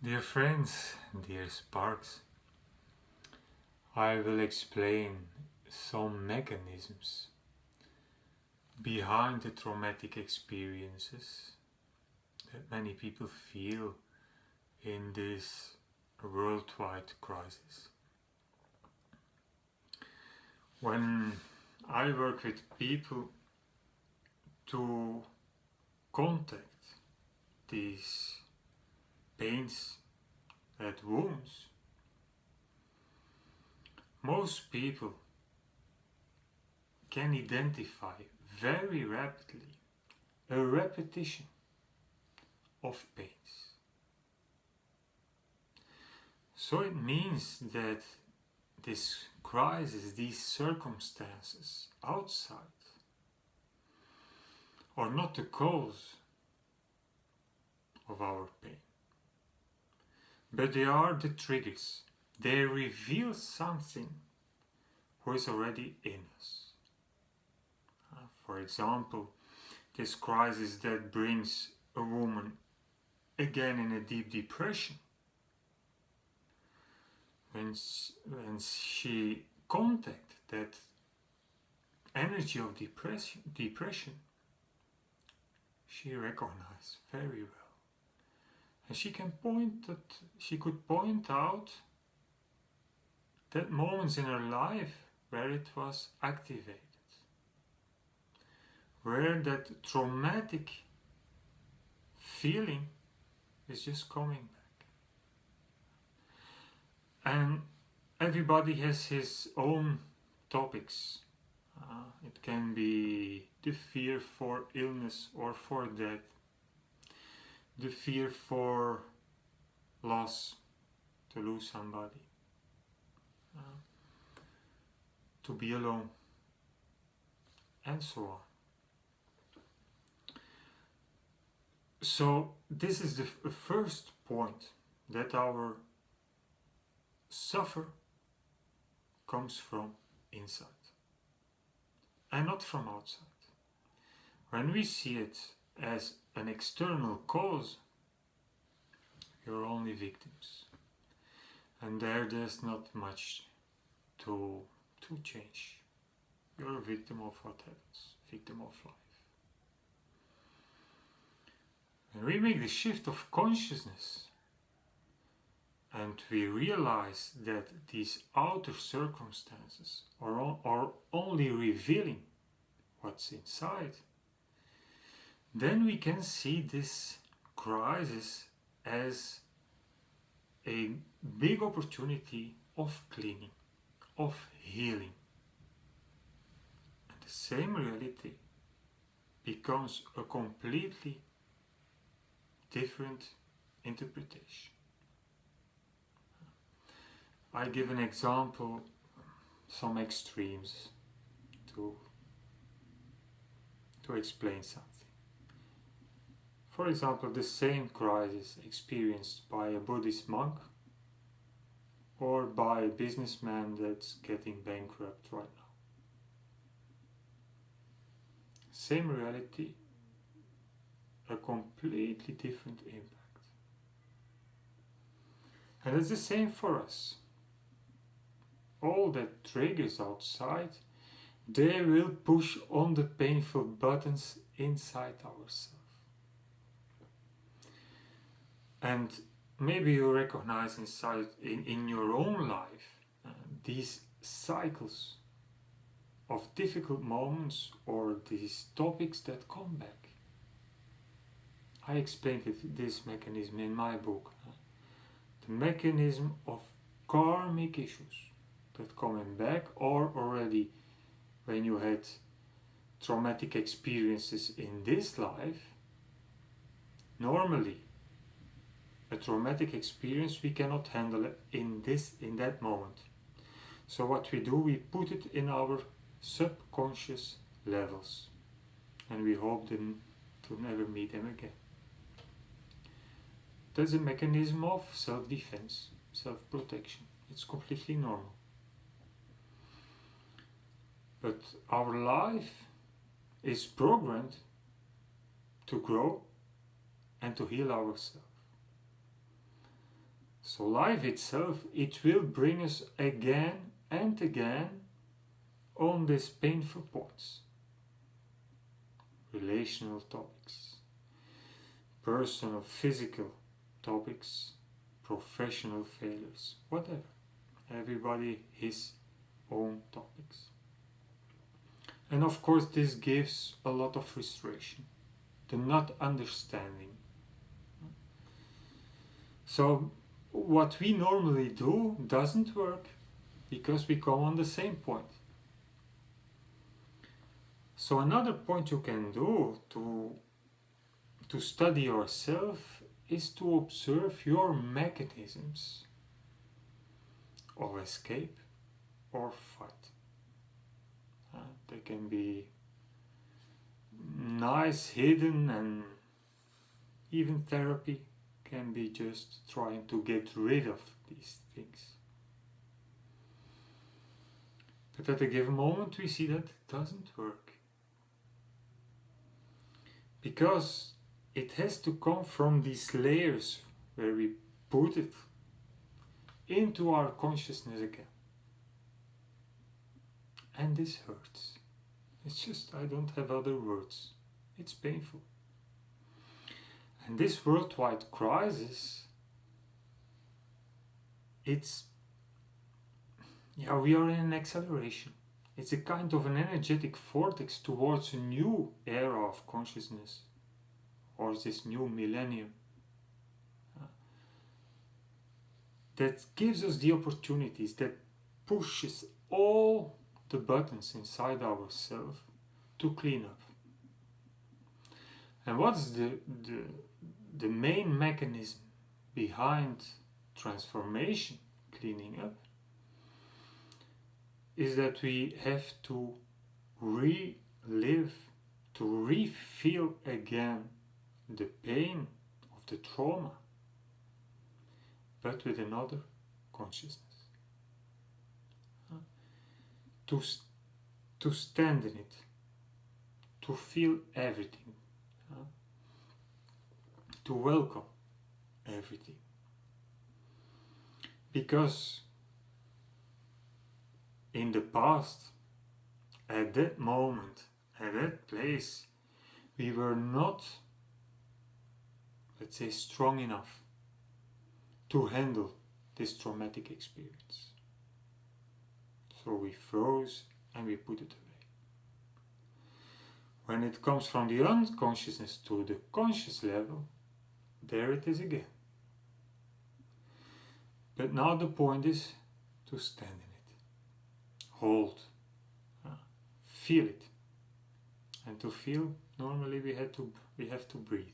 Dear friends, dear sparks, I will explain some mechanisms behind the traumatic experiences that many people feel in this worldwide crisis. When I work with people to contact these pains and wounds, most people can identify very rapidly a repetition of pains. So it means that this crisis, these circumstances outside, are not the cause of our pain, but they are the triggers. They reveal something who is already in us. For example, this crisis that brings a woman again in a deep depression. When she contacted that energy of depression, she recognized very well. And she could point out that moments in her life where it was activated, where that traumatic feeling is just coming back. And everybody has his own topics. It can be the fear for illness or for death, the fear for loss, to lose somebody, to be alone, and so on. So this is the first point, that our suffer comes from inside and not from outside. When we see it as an external cause, you're only victims, and there's not much to change. You're a victim of what happens, victim of life. When we make the shift of consciousness and we realize that these outer circumstances are only revealing what's inside, then we can see this crisis as a big opportunity of cleaning, of healing. And the same reality becomes a completely different interpretation. I give an example, some extremes, to explain something. For example, the same crisis experienced by a Buddhist monk or by a businessman that's getting bankrupt right now. Same reality, a completely different impact. And it's the same for us. All that triggers outside, they will push on the painful buttons inside ourselves. And maybe you recognize inside in your own life these cycles of difficult moments or these topics that come back. I explained this mechanism in my book. The mechanism of karmic issues that coming back, or already when you had traumatic experiences in this life. Normally, a traumatic experience we cannot handle it in that moment. So what we do, we put it in our subconscious levels, and we hope them to never meet them again. That's a mechanism of self-defense, self-protection. It's completely normal. But our life is programmed to grow and to heal ourselves. So life itself, it will bring us again and again on these painful points. Relational topics, personal, physical topics, professional failures, whatever. Everybody his own topics. And of course this gives a lot of frustration, the not understanding. So what we normally do doesn't work because we come on the same point. So another point you can do to study yourself is to observe your mechanisms of escape or fight. They can be nice, hidden, and even therapy can be just trying to get rid of these things. But at a given moment we see that it doesn't work. Because it has to come from these layers where we put it into our consciousness again. And this hurts. It's just, I don't have other words. It's painful. And this worldwide crisis, we are in an acceleration. It's a kind of an energetic vortex towards a new era of consciousness, or this new millennium, that gives us the opportunities, that pushes all the buttons inside ourselves to clean up. And what's the main mechanism behind transformation, cleaning up? Is that we have to relive, to re-feel again the pain of the trauma, but with another consciousness. To stand in it, to feel everything, to welcome everything. Because in the past, at that moment, at that place, we were not, let's say, strong enough to handle this traumatic experience. So we froze and we put it away. When it comes from the unconsciousness to the conscious level, there it is again. But now the point is to stand in it, hold, feel it. And to feel, normally we have to breathe.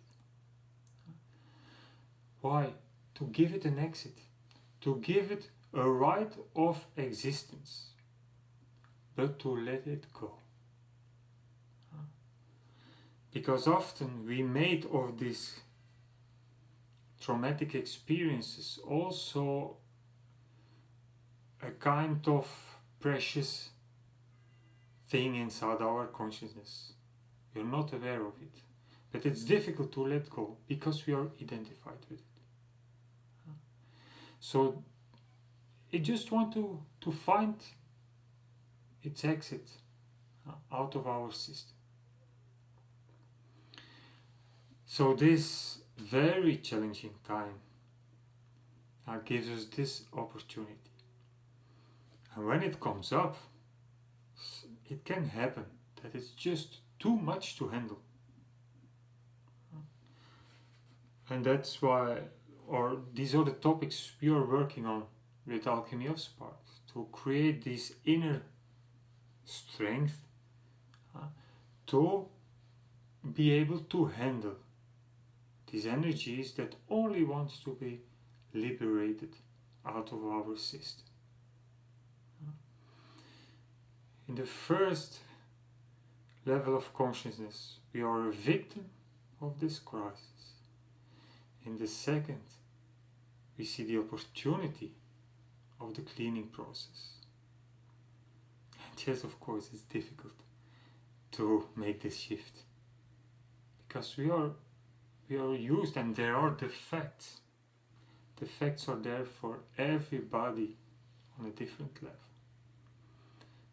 Why? To give it an exit, to give it a right of existence, but to let it go. Because often we made of these traumatic experiences also a kind of precious thing inside our consciousness. You're not aware of it, but it's difficult to let go because we are identified with it. So it just wants to find its exit out of our system. So this very challenging time gives us this opportunity. And when it comes up, it can happen that it's just too much to handle. And that's why, or these are the topics we are working on with Alchemy of Sparks, to create this inner strength to be able to handle these energies that only wants to be liberated out of our system. In the first level of consciousness, we are a victim of this crisis. In the second, we see the opportunity of the cleaning process. And yes, of course, it's difficult to make this shift, because we are used, and there are the facts. The effects are there for everybody on a different level.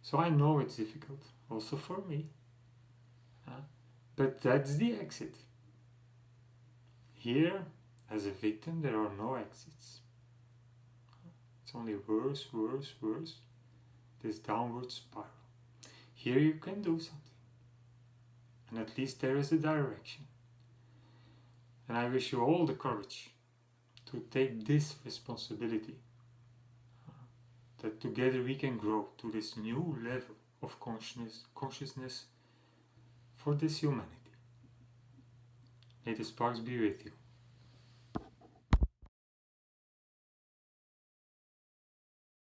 So I know it's difficult, also for me. But that's the exit. Here, as a victim, there are no exits. It's only worse, worse, worse. This downward spiral. Here you can do something. And at least there is a direction. And I wish you all the courage to take this responsibility. That together we can grow to this new level of consciousness for this humanity. May the sparks be with you.